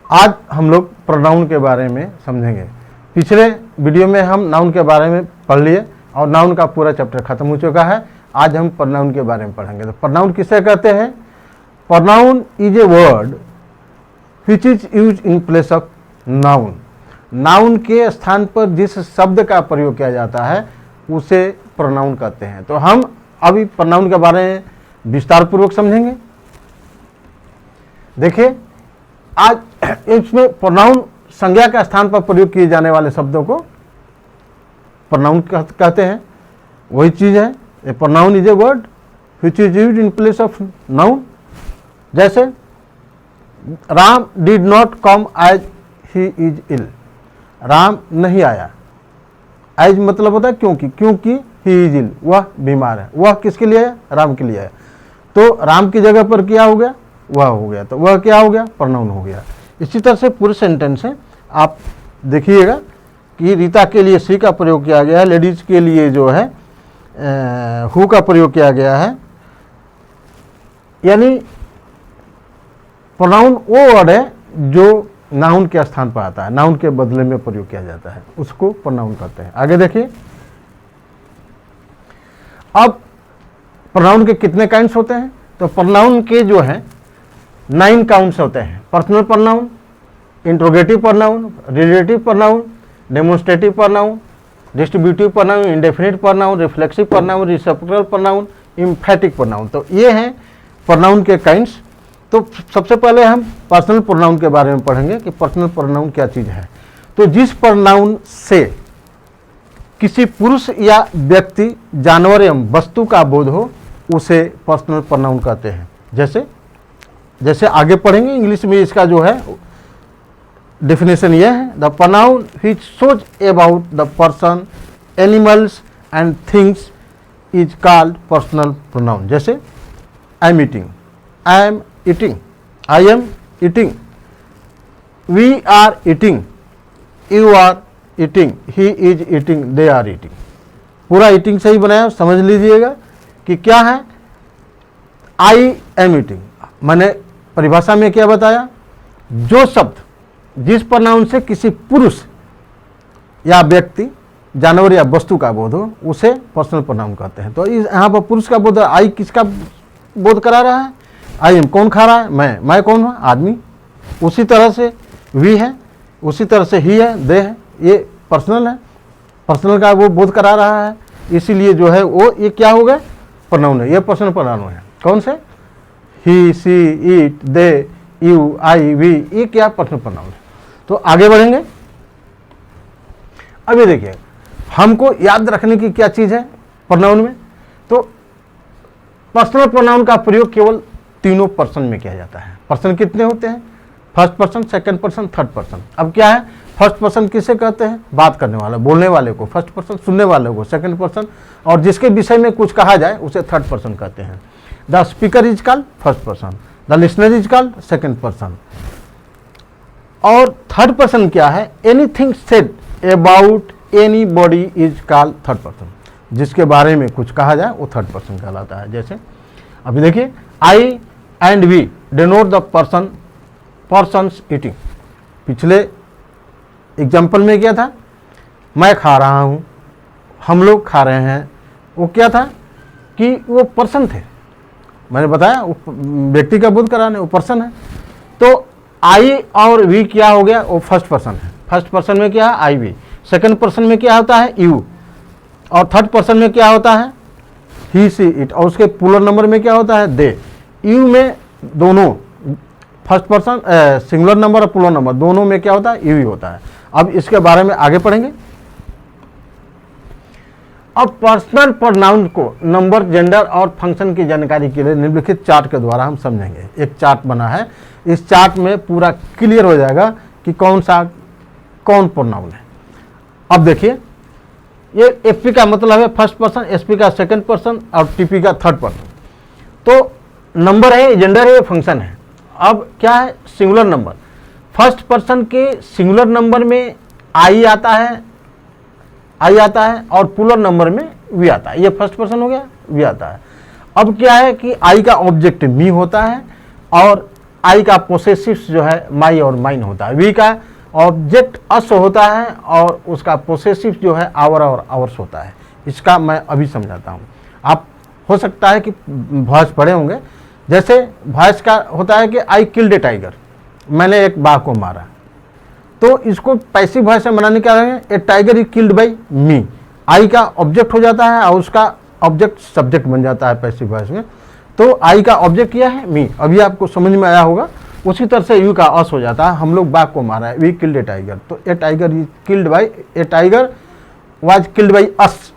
आज हम लोग प्रोनाउन के बारे में समझेंगे। पिछले वीडियो में हम नाउन के बारे में पढ़ लिए और नाउन का पूरा चैप्टर खत्म हो चुका है। आज हम प्रोनाउन के बारे में पढ़ेंगे। तो प्रोनाउन किसे कहते हैं? Pronoun is a word which is use in place of noun. Noun के स्थान पर जिस शब्द का प्रयोग किया जाता है उसे प्रोनाउन कहते हैं। तो हम अभी प्रोनाउन के बारे में विस्तार पूर्वक समझेंगे। देखिए, आज इसमें प्रोनाउन संज्ञा के स्थान पर प्रयोग किए जाने वाले शब्दों को प्रोनाउन कहते हैं। वही चीज है, a pronoun is a word which is used in place of noun. जैसे Ram did not come as he is ill. Ram नहीं आया, एज मतलब होता है क्योंकि ही इज इल, वह बीमार है। वह किसके लिए है? राम के लिए है। तो राम की जगह पर क्या हो गया? वह हो गया। तो वह क्या हो गया? प्रोनाउन हो गया। इसी तरह से पूरे सेंटेंस है, आप देखिएगा कि रीता के लिए सी का प्रयोग किया गया है, लेडीज के लिए जो है हु का प्रयोग किया गया है। यानी प्रोनाउन वो वर्ड है जो नाउन के स्थान पर आता है, नाउन के बदले में प्रयोग किया जाता है, उसको प्रोनाउन कहते हैं। आगे देखिए, अब प्रोनाउन के कितने काउंट्स होते हैं? तो प्रोनाउन के जो है 9 काउंट्स होते हैं। Personal pronoun, interrogative pronoun, relative pronoun, demonstrative pronoun, distributive pronoun, indefinite pronoun, reflexive pronoun, reciprocal pronoun, एम्फैटिक pronoun. तो ये हैं प्रोनाउन के काइंड्स। तो सबसे पहले हम पर्सनल प्रोनाउन के बारे में पढ़ेंगे कि पर्सनल प्रोनाउन क्या चीज़ है। तो जिस प्रोनाउन से किसी पुरुष या व्यक्ति, जानवर एवं वस्तु का बोध हो उसे पर्सनल प्रोनाउन कहते हैं। जैसे आगे पढ़ेंगे, इंग्लिश में इसका जो है डेफिनेशन यह है, the pronoun which shows about the person, animals and things is called personal pronoun. जैसे I am eating, I am eating, I am eating, we are eating, you are eating, he is eating, they are eating. पूरा eating से ही बनाया, समझ लीजिएगा कि क्या है। आई एम ईटिंग मैंने परिभाषा में क्या बताया? जो शब्द जिस प्रोनाउन से किसी पुरुष या व्यक्ति, जानवर या वस्तु का बोध हो उसे पर्सनल प्रोनाउन कहते हैं। तो यहाँ पर पुरुष का बोध, आई किसका बोध करा रहा है? आई एम कौन खा रहा है? मैं कौन हूँ? आदमी। उसी तरह से वी है, उसी तरह से ही है, दे है, ये पर्सनल है। पर्सनल का वो बोध करा रहा है, इसीलिए जो है वो ये क्या हो गया? प्रोनाउन है। ये पर्सनल प्रोनाउन है। कौन से? He, she, it, they, you, I, we, ये क्या पर्सनल प्रोनाउन है। तो आगे बढ़ेंगे। अभी देखिए, हमको याद रखने की क्या चीज है प्रोनाउन में? तो पर्सनल प्रोनाउन का प्रयोग केवल तीनों पर्सन में किया जाता है। पर्सन कितने होते हैं? First person, second person, third person. अब क्या है? फर्स्ट पर्सन किसे कहते हैं? बात करने वाला, बोलने वाले को फर्स्ट पर्सन, सुनने वाले को सेकंड पर्सन, और जिसके विषय में कुछ कहा जाए उसे थर्ड पर्सन कहते हैं। The speaker is called first person, the listener is called second person. और थर्ड पर्सन क्या है? Anything said about any body is called third person. जिसके बारे में कुछ कहा जाए वो थर्ड पर्सन कहलाता है। जैसे अभी देखिए, I and we denote the persons eating. पिछले एग्जाम्पल में क्या था? मैं खा रहा हूँ, हम लोग खा रहे हैं। वो क्या था कि वो पर्सन थे। मैंने बताया वो व्यक्ति का बोध कराने, वो पर्सन है। तो आई और वी क्या हो गया? वो फर्स्ट पर्सन है। फर्स्ट पर्सन में क्या है? आई वी। सेकंड पर्सन में क्या होता है? यू। और थर्ड पर्सन में क्या होता है? ही, सी, इट। और उसके प्लूरल नंबर में क्या होता है? दे। यू में दोनों, फर्स्ट पर्सन सिंगुलर नंबर और प्लूरल नंबर दोनों में क्या होता है? यू ही होता है। अब इसके बारे में आगे पढ़ेंगे। अब पर्सनल प्रोनाउन को नंबर, जेंडर और फंक्शन की जानकारी के लिए निम्नलिखित चार्ट के द्वारा हम समझेंगे। एक चार्ट बना है, इस चार्ट में पूरा क्लियर हो जाएगा कि कौन प्रोनाउन है। अब देखिए, ये एफपी का मतलब है फर्स्ट पर्सन, एसपी का सेकंड पर्सन और टीपी का थर्ड पर्सन। तो नंबर है, जेंडर है, फंक्शन है। अब क्या है? Singular number. फर्स्ट पर्सन के सिंगुलर नंबर में आई आता है और प्लूरल नंबर में वी आता है। ये फर्स्ट पर्सन हो गया, वी आता है। अब क्या है कि आई का ऑब्जेक्ट मी होता है और आई का पोसेसिव जो है माई और माइन होता है, वी का ऑब्जेक्ट अस होता है और उसका पोसेसिव जो है आवर और आवर्स होता है। इसका मैं अभी समझाता हूँ। आप हो सकता है कि वॉइस पढ़े होंगे, जैसे वॉइस का होता है कि आई किल्ड ए टाइगर, मैंने एक बाघ को मारा, तो इसको पैसिव वॉइस में बनाने क्या है, ए टाइगर इज किल्ड बाई मी, आई का ऑब्जेक्ट हो जाता है और उसका ऑब्जेक्ट सब्जेक्ट बन जाता है पैसिव वॉइस में। तो आई का ऑब्जेक्ट क्या है, मी, अभी आपको समझ में आया होगा। उसी तरह से यू का अस हो जाता है, हम लोग बाघ को मारा है, वी किल्ड ए टाइगर, तो a tiger is killed by, a tiger was killed by us,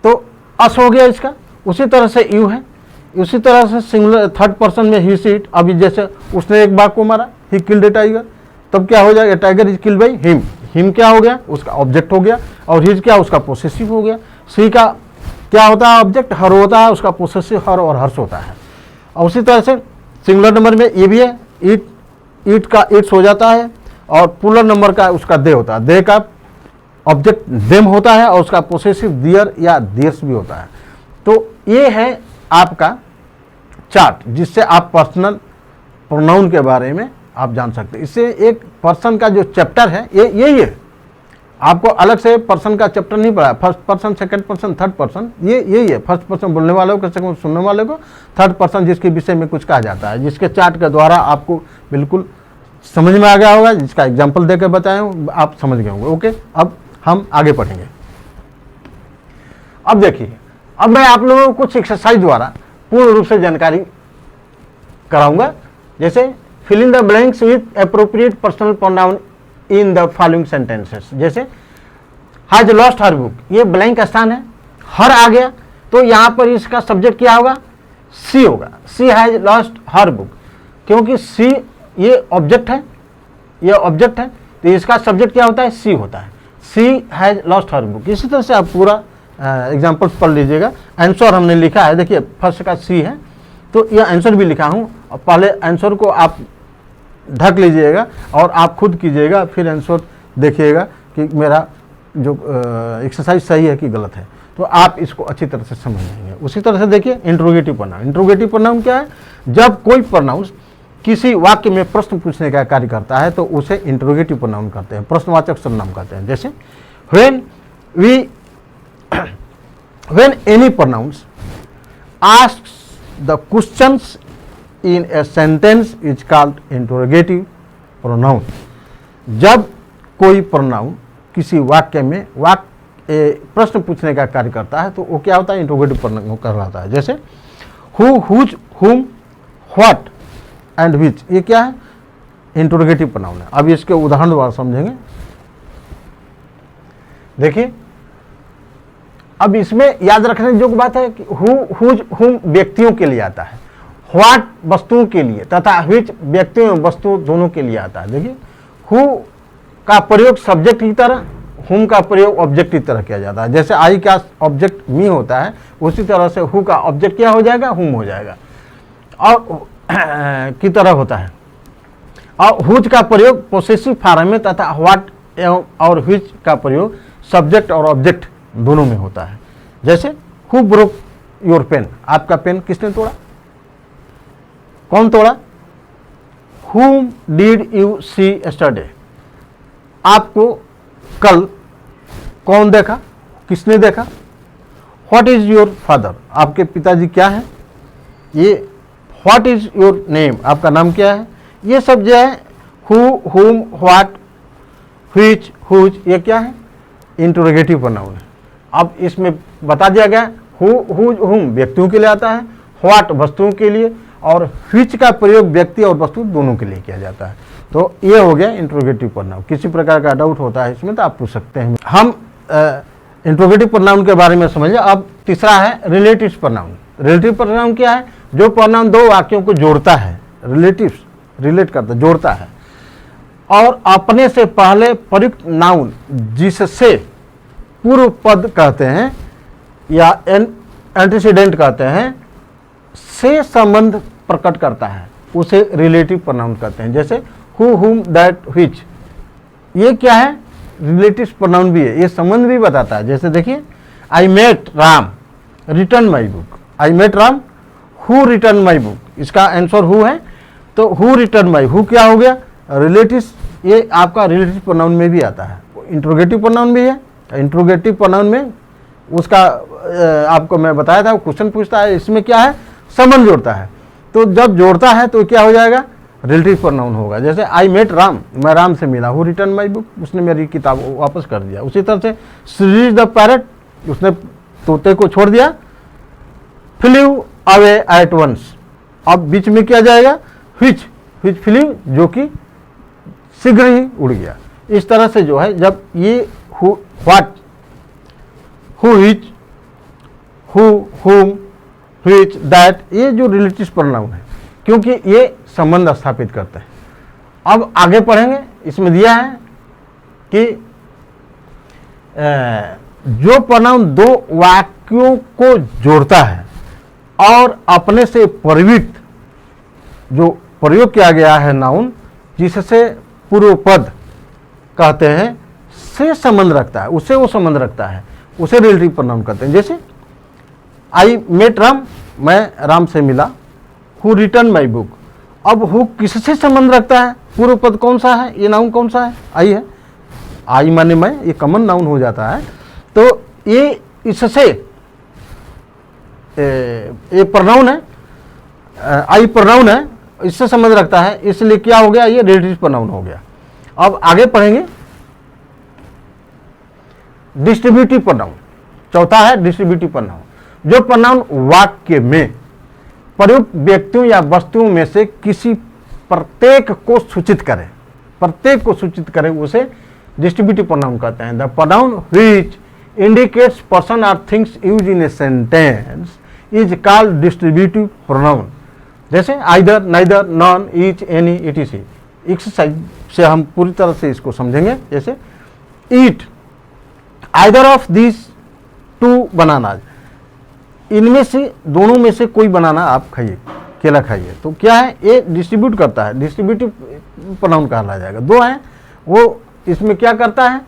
तो अस हो गया इसका। उसी तरह से यू है, उसी तरह से सिंगुलर थर्ड पर्सन में ही सीट, अभी जैसे उसने एक बाघ को मारा, ही किल्ड ए टाइगर, तब क्या हो जाएगा, a tiger is killed by him, him क्या हो गया, उसका ऑब्जेक्ट हो गया, और हिज क्या, उसका पोसेसिव हो गया। सी का क्या होता है, ऑब्जेक्ट, हर होता है, उसका पोसेसिव हर और हर्ष होता है। और उसी तरह से सिंगुलर नंबर में ये भी है, ईट, ईट का इट्स हो जाता है, और प्लूरल नंबर का उसका दे होता है, दे का ऑब्जेक्ट देम होता है और उसका पोसेसिव दियर या दियर्स भी होता है। तो ये है आपका चार्ट, जिससे आप पर्सनल प्रोनाउन के बारे में आप जान सकते हैं। इससे एक पर्सन का जो चैप्टर है ये यही है, आपको अलग से पर्सन का चैप्टर नहीं पढ़ा, first person, second person, third person, ये यही है। फर्स्ट पर्सन बोलने वाले को, सेकंड सुनने वाले को, थर्ड पर्सन जिसके विषय में कुछ कहा जाता है, जिसके चार्ट के द्वारा आपको बिल्कुल समझ में आ गया होगा, जिसका एग्जाम्पल देकर बताए हूँ, आप समझ गए होंगे। ओके, अब हम आगे पढ़ेंगे। अब देखिए, अब मैं आप लोगों को कुछ एक्सरसाइज द्वारा पूर्ण रूप से जानकारी कराऊंगा, जैसे fill in the blanks with appropriate personal pronoun in the following sentences. जैसे हैज लॉस्ट हर बुक, ये ब्लैंक स्थान है, हर आ गया, तो यहां पर इसका सब्जेक्ट क्या होगा, सी होगा, सी हैज लॉस्ट हर बुक, क्योंकि सी ये ऑब्जेक्ट है, ये ऑब्जेक्ट है, तो इसका सब्जेक्ट क्या होता है, सी होता है, सी हैज लॉस्ट हर बुक। इसी तरह से आप पूरा एग्जाम्पल्स पढ़ लीजिएगा। आंसर हमने लिखा है, देखिए फर्स्ट का सी है, तो यह आंसर भी लिखा हूं, और पहले आंसर को आप ढक लीजिएगा और आप खुद कीजिएगा, फिर आंसर देखिएगा कि मेरा जो एक्सरसाइज सही है कि गलत है, तो आप इसको अच्छी तरह से समझ लेंगे। उसी तरह से देखिए इंट्रोगेटिव प्रोनाउन। इंट्रोगेटिव प्रोनाउन क्या है, जब कोई प्रोनाउन किसी वाक्य में प्रश्न पूछने का कार्य करता है तो उसे इंट्रोगेटिव प्रोनाउन कहते हैं, प्रश्नवाचक सर्वनाम कहते हैं। जैसे when any pronouns asks the questions in a sentence is called interrogative pronoun। जब कोई प्रोनाउन किसी वाक्य में प्रश्न पूछने का कार्य करता है तो वो क्या होता है, इंट्रोगेटिव प्रोनाउन कहलाता है। जैसे हु, हुज, हुम, व्हाट एंड विच, ये क्या है, इंट्रोगेटिव प्रोनाउन है। अब इसके उदाहरण द्वारा समझेंगे। देखिए, अब इसमें याद रखने योग्य बात है कि हु, हुज, हुम व्यक्तियों के लिए आता है, व्हाट वस्तुओं के लिए, तथा विच व्यक्तियों एवं वस्तु दोनों के लिए आता है। देखिए, हु का प्रयोग सब्जेक्ट की तरह, हुम का प्रयोग ऑब्जेक्ट की तरह किया जाता है। जैसे आई का ऑब्जेक्ट मी होता है, उसी तरह से हु का ऑब्जेक्ट क्या हो जाएगा, हुम हो जाएगा, और की तरह होता है। और हुज का प्रयोग पोसेसिव फॉर्म में तथा व्हाट एवं और विच का प्रयोग सब्जेक्ट और ऑब्जेक्ट दोनों में होता है। जैसे हु ब्रोक योर पेन, आपका पेन किसने तोड़ा, कौन तोड़ा, whom did you see yesterday, आपको कल कौन देखा, किसने देखा। व्हाट इज योर फादर, आपके पिताजी क्या है। ये व्हाट इज योर नेम, आपका नाम क्या है। ये सब जो है हु, हुम, व्हाट, व्हिच, हुज, ये क्या है, इंट्रोगेटिव प्रोनाउन है। अब इसमें बता दिया गया हु, हुज, हुम व्यक्तियों के लिए आता है, व्हाट वस्तुओं के लिए, और व्हिच का प्रयोग व्यक्ति और वस्तु दोनों के लिए किया जाता है। तो ये हो गया इंट्रोगेटिव प्रोनाउन। किसी प्रकार का डाउट होता है इसमें तो आप पूछ सकते हैं। हम इंट्रोगेटिव प्रोनाउन के बारे में समझिए। अब तीसरा है रिलेटिव प्रोनाउन। रिलेटिव प्रोनाउन क्या है, जो प्रोनाउन दो वाक्यों को जोड़ता है, रिलेटिव्स, रिलेट करता, जोड़ता है, और अपने से पहले प्रयुक्त नाउन जिससे पूर्व पद कहते हैं या एंटीसीडेंट कहते हैं से संबंध प्रकट करता है, उसे रिलेटिव प्रोनाउन कहते हैं। जैसे हु, हुम, दैट, व्हिच, ये क्या है, रिलेटिव प्रोनाउन भी है, ये संबंध भी बताता है। जैसे देखिए, I met Ram return my book, I met Ram who return my book, इसका आंसर हु है, तो हु रिटर्न बाय, हु क्या हो गया, रिलेटिव, ये आपका रिलेटिव प्रोनाउन में भी आता है, इंट्रोगेटिव प्रोनाउन भी है। इंट्रोगेटिव प्रोनाउन में उसका आपको मैं बताया था, क्वेश्चन पूछता है, इसमें क्या है, संबंध जोड़ता है। तो जब जोड़ता है तो क्या हो जाएगा, रिलेटिव प्रोनाउन होगा। जैसे आई मेट राम, मैं राम से मिला, हु रिटर्न माई बुक, उसने मेरी किताब वापस कर दिया। उसी तरह से शी इज द पैरट, उसने तोते को छोड़ दिया। फ्लीव अवे एट वंस, अब बीच में क्या जाएगा, व्हिच, व्हिच फ्लीव, जो कि शीघ्र ही उड़ गया। इस तरह से जो है, जब ये व्हाट, हु, व्हिच, हु, हुम, व्हिच, दैट, ये जो रिलेटिव प्रोनाउन है, क्योंकि ये संबंध स्थापित करते हैं। अब आगे पढ़ेंगे, इसमें दिया है कि जो प्रोनाउन दो वाक्यों को जोड़ता है और अपने से परिवृत्त जो प्रयोग किया गया है नाउन, जिससे पूर्व पद कहते हैं, से संबंध रखता है, उससे वो संबंध रखता है, उसे रिलेटिव प्रोनाउन कहते हैं। जैसे आई मेट राम, मैं राम से मिला। हु रिटर्न माई बुक, अब हु किससे संबंध रखता है, पूर्व पद कौन सा है, ये नाउन कौन सा है, आई है। आई माने मैं, ये कॉमन नाउन हो जाता है। तो ये इससे ये प्रोनाउन है, आई प्रोनाउन है, इससे संबंध रखता है, इसलिए क्या हो गया, ये रिलेटिव प्रोनाउन हो गया। अब आगे पढ़ेंगे डिस्ट्रीब्यूटिव प्रोनाउन। चौथा है डिस्ट्रीब्यूटिव प्रोनाउन, जो प्रोनाउन वाक्य में प्रयुक्त व्यक्तियों या वस्तुओं में से किसी प्रत्येक को सूचित करे, प्रत्येक को सूचित करे, उसे डिस्ट्रीब्यूटिव प्रोनाउन कहते हैं। The pronoun which indicates person और things use in a sentence is called distributive pronoun. जैसे either, neither, none, each, any, etc। Exercise से हम पूरी तरह से इसको समझेंगे। जैसे eat, either of this two bananas, इनमें से दोनों में से कोई बनाना आप खाइए, केला खाइए। तो क्या है, ये डिस्ट्रीब्यूट करता है, डिस्ट्रीब्यूटिव प्रोनाउन कहला जाएगा। दो है वो, इसमें क्या करता है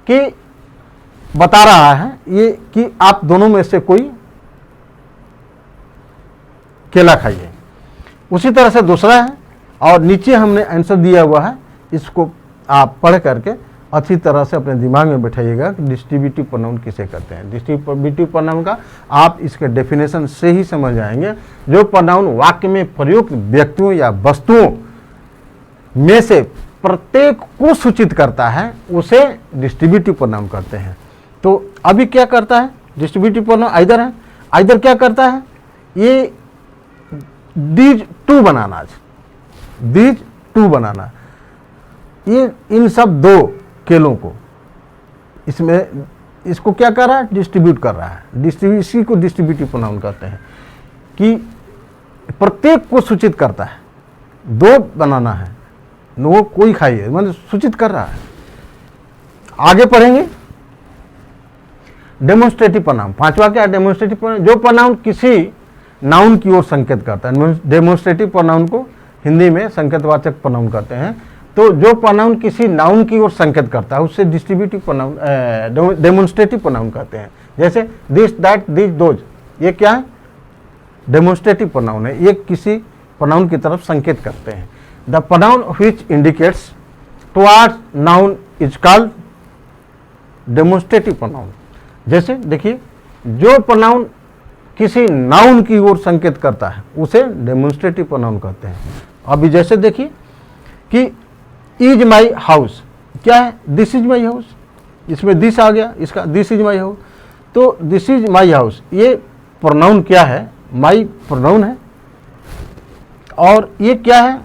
कि बता रहा है ये कि आप दोनों में से कोई केला खाइए। उसी तरह से दूसरा है, और नीचे हमने आंसर दिया हुआ है, इसको आप पढ़ करके अच्छी तरह से अपने दिमाग में बैठाइएगा कि डिस्ट्रीब्यूटिव प्रोनाउन किसे कहते हैं। डिस्ट्रीब्यूटिव प्रोनाउन का आप इसके डेफिनेशन से ही समझ आएंगे। जो प्रोनाउन वाक्य में प्रयुक्त व्यक्तियों या वस्तुओं में से प्रत्येक को सूचित करता है, उसे डिस्ट्रीब्यूटिव प्रोनाउन कहते हैं। तो अभी क्या करता है डिस्ट्रीब्यूटिव प्रोनाउन, आइदर है। आइदर क्या करता है, ये these two banana, these two banana, ये इन सब दो केलों को, इसमें इसको क्या कर रहा है, डिस्ट्रीब्यूट कर रहा है। इसी को डिस्ट्रीब्यूटिव प्रोनाउन कहते हैं कि प्रत्येक को सूचित करता है। दो बनाना है, वो कोई खाइए, मतलब सूचित कर रहा है। आगे पढ़ेंगे डेमोन्स्ट्रेटिव प्रोनाउन। पांचवा क्या है, डेमोन्स्ट्रेटिव प्रोनाउन, जो प्रोनाउन किसी नाउन की ओर संकेत करता है। डेमोन्स्ट्रेटिव प्रोनाउन को हिंदी में संकेतवाचक प्रोनाउन कहते हैं। तो जो प्रोनाउन किसी नाउन की ओर संकेत करता है, उससे डिस्ट्रीब्यूटिव प्रोनाउन, डेमोन्स्ट्रेटिव प्रोनाउन कहते हैं। जैसे दिस, दैट, दिस, दोज, ये क्या है, डेमोन्स्ट्रेटिव प्रोनाउन है, ये किसी प्रोनाउन की तरफ संकेत करते हैं। The pronoun which indicates towards noun is called demonstrative pronoun. जैसे देखिए, जो प्रोनाउन किसी नाउन की ओर संकेत करता है, उसे डेमोन्स्ट्रेटिव प्रोनाउन कहते हैं। अभी जैसे देखिए कि इज माई हाउस, क्या है, दिस इज माई हाउस, इसमें दिस आ गया, इसका दिस इज माई हाउस। तो दिस इज माई हाउस, ये प्रोनाउन क्या है, माई प्रोनाउन है, और ये क्या है,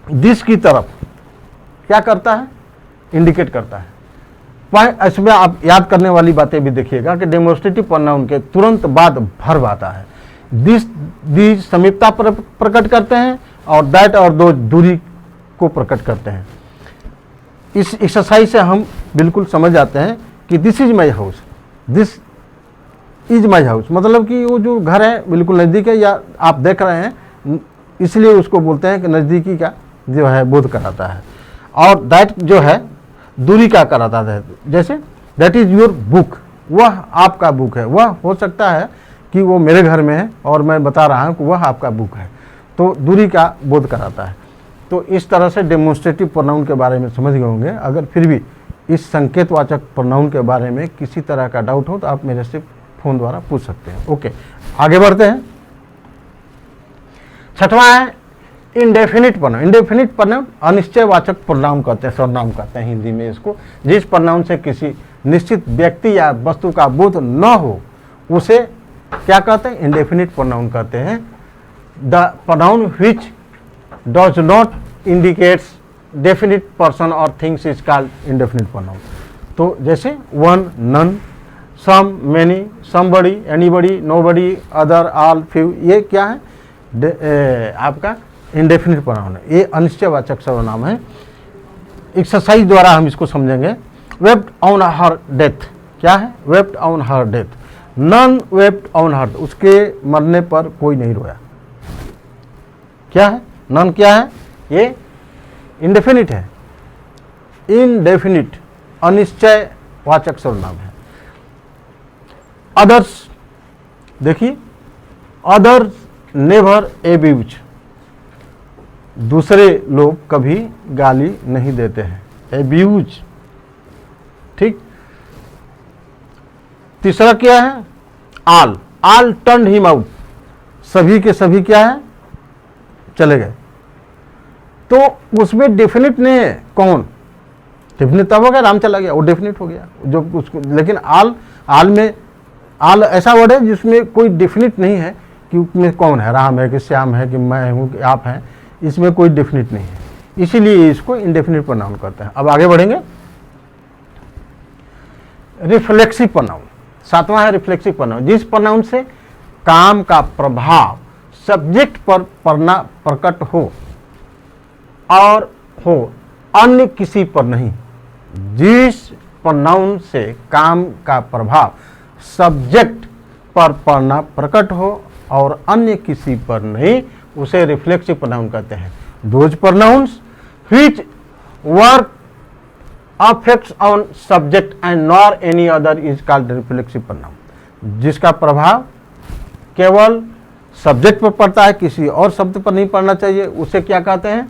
दिस की तरफ क्या करता है, इंडिकेट करता है। इसमें आप याद करने वाली बातें भी देखिएगा कि डेमोन्स्ट्रेटिव प्रोनाउन के तुरंत बाद वर्ब आता है। दिस, दीज समीपता प्रकट करते हैं, और दैट और दो दूरी को प्रकट करते हैं। इस एक्सरसाइज से हम बिल्कुल समझ जाते हैं कि this is my house, this is my house, मतलब कि वो जो घर है बिल्कुल नज़दीक है, या आप देख रहे हैं, इसलिए उसको बोलते हैं कि नज़दीकी का जो है बोध कराता है। और दैट जो है दूरी का कराता है। जैसे दैट इज योर बुक, वह आपका बुक है। वह हो सकता है कि वो मेरे घर में है और मैं बता रहा हूँ कि वह आपका बुक है। तो दूरी का बोध कराता है। तो इस तरह से डेमोन्स्ट्रेटिव प्रोनाउन के बारे में समझ गए होंगे। अगर फिर भी इस संकेतवाचक प्रोनाउन के बारे में किसी तरह का डाउट हो तो आप मेरे से फोन द्वारा पूछ सकते हैं। ओके, आगे बढ़ते हैं। छठवां है इंडेफिनिट प्रोनाउन। इंडेफिनिट प्रोनाउन अनिश्चयवाचक प्रोनाउन कहते हैं, सर्वनाम कहते हैं हिंदी में इसको। जिस प्रोनाउन से किसी निश्चित व्यक्ति या वस्तु का बोध न हो उसे क्या कहते हैं? इंडेफिनिट प्रोनाउन कहते हैं। The pronoun which does not indicates definite person और things is called indefinite pronoun. तो जैसे one, none, some, many, somebody, anybody, nobody, other, all, few, ये क्या है? आपका इंडेफिनिट प्रोनाउन है। ये अनिश्चयवाचक सर्वनाम है। एक्सरसाइज द्वारा हम इसको समझेंगे। वेप्ट ऑन हर डेथ, क्या है? Wept on her death. None wept on her, उसके मरने पर कोई नहीं रोया। क्या है? नन क्या है? ये इंडेफिनिट है। इनडेफिनिट अनिश्चयवाचक सर्वनाम है। अदर्स, देखिए, अदर्स नेवर एब्यूज, दूसरे लोग कभी गाली नहीं देते हैं। एब्यूज, ठीक। तीसरा क्या है? आल, आल टर्न्ड हिम आउट, सभी के सभी क्या है? चले गए। तो उसमें डेफिनिट नहीं है कौन। डेफिनिट तब हो गया राम चला गया, वो डेफिनिट हो गया जो उसको। लेकिन आल, आल में, आल ऐसा वर्ड है जिसमें कोई डेफिनिट नहीं है कि उसमें कौन है, राम है कि श्याम है कि मैं हूँ कि आप हैं, इसमें कोई डेफिनिट नहीं है, इसीलिए इसको इंडेफिनिट प्रोनाउन कहते हैं। अब आगे बढ़ेंगे। रिफ्लेक्सिव प्रोनाउन, सातवां है रिफ्लेक्सिव प्रोनाउन। जिस प्रोनाउन से काम का प्रभाव सब्जेक्ट पर प्रकट हो और हो, अन्य किसी पर नहीं। जिस प्रोनाउन से काम का प्रभाव सब्जेक्ट पर प्रकट हो और अन्य किसी पर नहीं, उसे रिफ्लेक्सिव प्रोनाउन कहते हैं। Those pronouns which work affects on subject and nor any other is called reflexive pronoun. जिसका प्रभाव केवल सब्जेक्ट पर पड़ता है, किसी और शब्द पर नहीं पड़ना चाहिए, उसे क्या कहते हैं?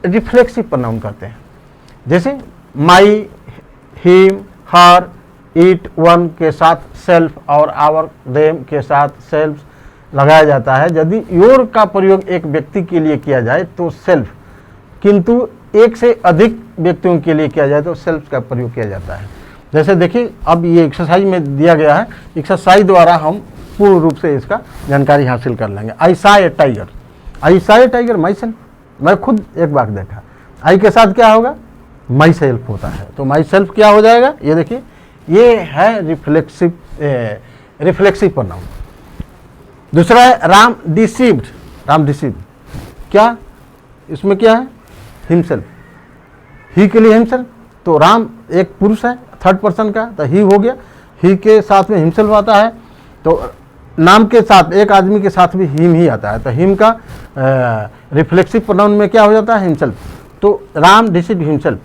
रिफ्लेक्सिव प्रोनाउन कहते हैं। जैसे माई, हिम, हर, इट, वन के साथ सेल्फ और आवर, देम के साथ सेल्फ लगाया जाता है। यदि योर का प्रयोग एक व्यक्ति के लिए किया जाए तो सेल्फ, किंतु एक से अधिक व्यक्तियों के लिए किया जाए तो सेल्फ का प्रयोग किया जाता है। जैसे देखिए, अब ये एक्सरसाइज में दिया गया है, एक्सरसाइज द्वारा हम पूर्ण रूप से इसका जानकारी हासिल कर लेंगे। आई सा ए टाइगर, आई सा ए टाइगर माई सेल्फ, मैं खुद एक बार देखा। आई के साथ क्या होगा? माई सेल्फ होता है, तो माई सेल्फ क्या हो जाएगा? ये देखिए, ये है रिफ्लेक्सिव प्रोनाउन। दूसरा है राम डिसीव्ड, राम डिसीव्ड, क्या इसमें क्या है? हिमसेल्फ, ही के लिए हिमसेल्फ। तो राम एक पुरुष है थर्ड पर्सन का, तो ही हो गया, ही के साथ में हिमसेल्फ आता है, तो नाम के साथ एक आदमी के साथ भी हिम ही आता है, तो हिम का रिफ्लेक्सिव प्रोनाउन में क्या हो जाता है? हिमसेल्फ। तो Ram deceived himself.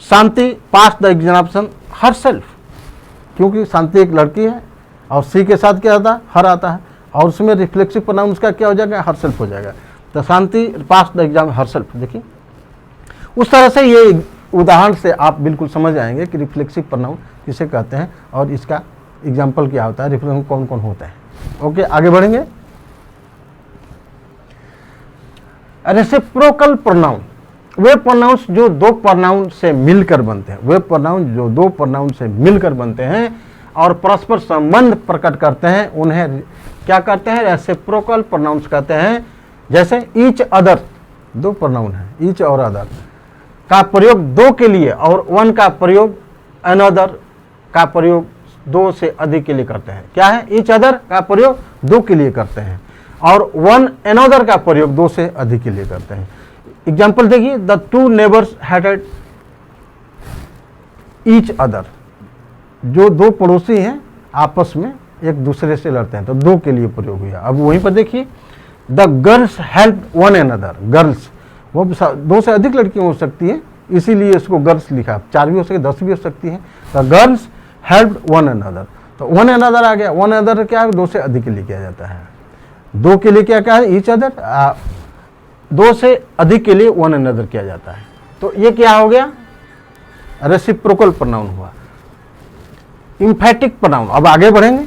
Shanti pass the examination herself, क्योंकि शांति एक लड़की है और सी के साथ क्या आता है? हर आता है, और उसमें रिफ्लेक्सिव प्रोनाउन उसका क्या हो जाएगा? हरसेल्फ हो जाएगा। तो शांति पास द एग्जाम हरसेल्फ। देखिए, उस तरह से ये उदाहरण से आप बिल्कुल समझ जाएंगे कि रिफ्लेक्सिव प्रोनाउन किसे कहते हैं और इसका एग्जाम्पल क्या होता है, रिफ्लेक्सिव कौन कौन होता है। ओके, आगे बढ़ेंगे। रेसिप्रोकल प्रोनाउन, वे प्रोनाउंस जो दो प्रोनाउन से मिलकर बनते हैं, वे प्रोनाउन जो दो प्रोनाउन से मिलकर बनते हैं और परस्पर संबंध प्रकट करते हैं, उन्हें क्या कहते हैं? रेसिप्रोकल प्रोनाउंस कहते हैं। जैसे ईच अदर, दो प्रोनाउन है, ईच और अदर का प्रयोग दो के लिए और वन का प्रयोग अनदर का प्रयोग दो से अधिक के लिए करते हैं। क्या है? ईच अदर का प्रयोग दो के लिए करते हैं और वन अनदर का प्रयोग दो से अधिक के लिए करते हैं। एग्जाम्पल देखिए, the two neighbours hated each other, जो दो पड़ोसी हैं आपस में एक दूसरे से लड़ते हैं, तो दो के लिए प्रयोग हुआ। अब वहीं पर देखिए, the girls help one another, girls वो दो से अधिक लड़कियां हो सकती हैं, इसीलिए इसको गर्ल्स लिखा। 4 भी हो सकती, 10 भी हो सकती हैं। The girls help one another, तो वन अनदर आ गया। वन अनदर क्या है? दो से अधिक के लिए किया जाता है। दो के लिए क्या क्या है, ईच अदर, दो से अधिक के लिए वन अनदर किया जाता है। तो ये क्या हो गया, रेसिप्रोकल प्रोनाउन हुआ। इम्फेटिक प्रोनाउन, अब आगे बढ़ेंगे।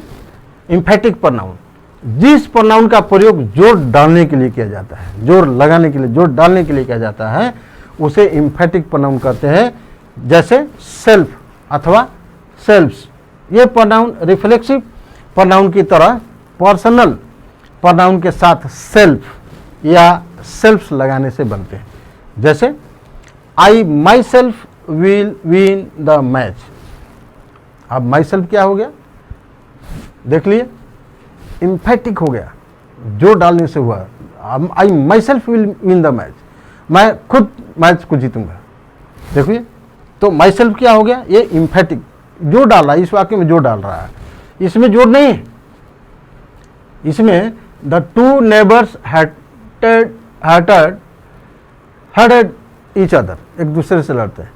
इम्फेटिक प्रोनाउन, जिस प्रोनाउन का प्रयोग जोर डालने के लिए किया जाता है, जोर लगाने के लिए, जोर डालने के लिए किया जाता है, उसे इम्फेटिक प्रोनाउन कहते हैं। जैसे सेल्फ अथवा सेल्फ्स, ये प्रोनाउन रिफ्लेक्सिव प्रोनाउन की तरह पर्सनल प्रोनाउन के साथ सेल्फ या सेल्फ्स लगाने से बनते हैं। जैसे I myself will win the match. अब माई सेल्फ क्या हो गया, देख लिए, इम्फेटिक हो गया, जो डालने से हुआ। I myself will win the match, मैं खुद मैच को जीतूंगा। देखिए, तो माई सेल्फ क्या हो गया, ये इम्फेटिक, जो डाल रहा है इस वाक्य में, जो डाल रहा है, इसमें जोर नहीं है। इसमें the two neighbours hurted each other, एक दूसरे से लड़ते हैं,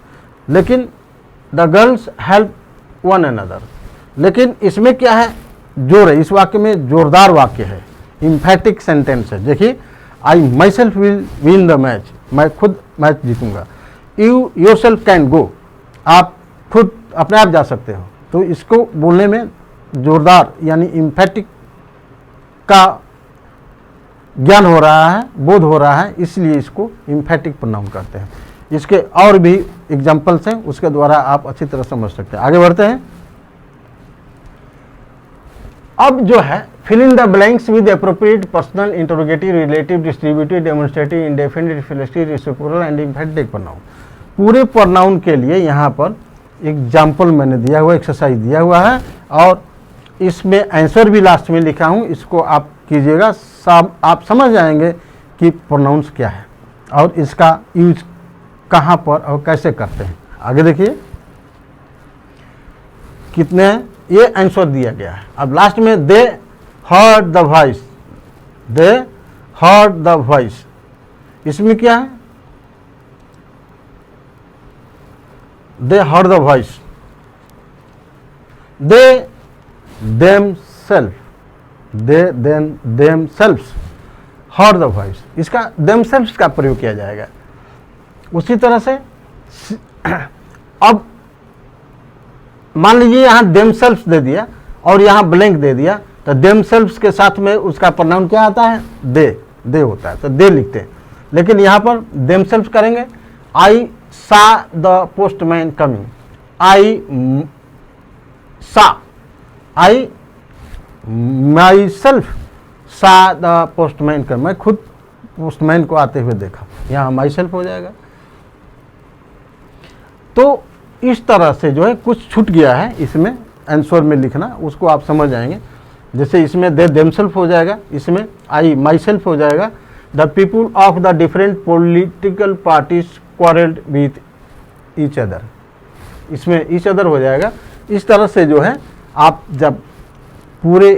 लेकिन the girls help one another. लेकिन इसमें क्या है, जोर है, इस वाक्य में जोरदार वाक्य है, इम्फेटिक सेंटेंस है। देखिए, I myself will win the match, मैं खुद मैच जीतूंगा। You yourself can go, आप खुद अपने आप जा सकते हो। तो इसको बोलने में जोरदार यानी इम्फेटिक का ज्ञान हो रहा है, बोध हो रहा है, इसलिए इसको इम्फेटिक प्रोनाउन कहते हैं। इसके और भी एग्जाम्पल्स हैं, उसके द्वारा आप अच्छी तरह समझ सकते हैं। आगे बढ़ते हैं। अब जो है, fill in the blanks with appropriate personal, interrogative, relative, distributive, demonstrative, indefinite, reflexive, reciprocal and emphatic pronoun. पूरे प्रोनाउन के लिए यहाँ पर एग्जाम्पल मैंने दिया हुआ, एक्सरसाइज दिया हुआ है, और इसमें आंसर भी लास्ट में लिखा हूँ, इसको आप कीजिएगा। सब आप समझ जाएंगे कि प्रोनाउंस क्या है और इसका यूज कहाँ पर और कैसे करते हैं। आगे देखिए, कितने ये आंसर दिया गया है। अब लास्ट में they heard the voice, they heard the voice, इसमें क्या है, they heard the voice, they themself, they themselves heard the voice, इसका देम सेल्फ्स का प्रयोग किया जाएगा। उसी तरह से अब मान लीजिए यहाँ देम सेल्फ्स दे दिया और यहाँ ब्लैंक दे दिया, तो देम सेल्फ्स के साथ में उसका प्रोनाउन क्या आता है, दे होता है, तो दे लिखते हैं। लेकिन यहाँ पर देम सेल्फ्स करेंगे। आई सा the postman coming, I my self सा द पोस्टमैन कमिंग, मैं खुद पोस्टमैन को आते हुए देखा, यहाँ माई सेल्फ हो जाएगा। तो इस तरह से जो है कुछ छूट गया है इसमें आंसर में लिखना, उसको आप समझ जाएंगे। जैसे इसमें दे देमसेल्फ हो जाएगा, इसमें आई माई सेल्फ हो जाएगा। The people of the different political parties quarrelled with each other, इसमें ईच अदर हो जाएगा। इस तरह से जो है आप जब पूरे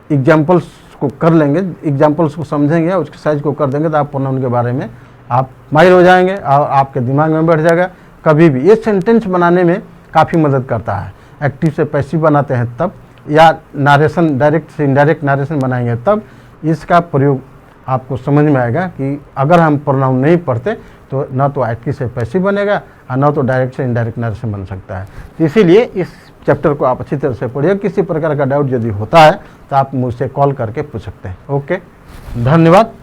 एग्जाम्पल्स को कर लेंगे, एग्जाम्पल्स को समझेंगे, उसके साइज को कर देंगे, तो आप प्रोनाउन के बारे में आप माहिर हो जाएंगे और आपके दिमाग में बैठ जाएगा। कभी भी ये सेंटेंस बनाने में काफ़ी मदद करता है। एक्टिव से पैसिव बनाते हैं तब, या नारेशन डायरेक्ट से इनडायरेक्ट नारेशन बनाएंगे तब इसका प्रयोग आपको समझ में आएगा कि अगर हम प्रोनाउन नहीं पढ़ते तो न तो एक्टिव से पैसिव बनेगा और न तो डायरेक्ट से इनडायरेक्ट नारेशन बन सकता है। तो इसीलिए इस चैप्टर को आप अच्छी तरह से पढ़िए। किसी प्रकार का डाउट यदि होता है तो आप मुझसे कॉल करके पूछ सकते हैं। ओके, धन्यवाद।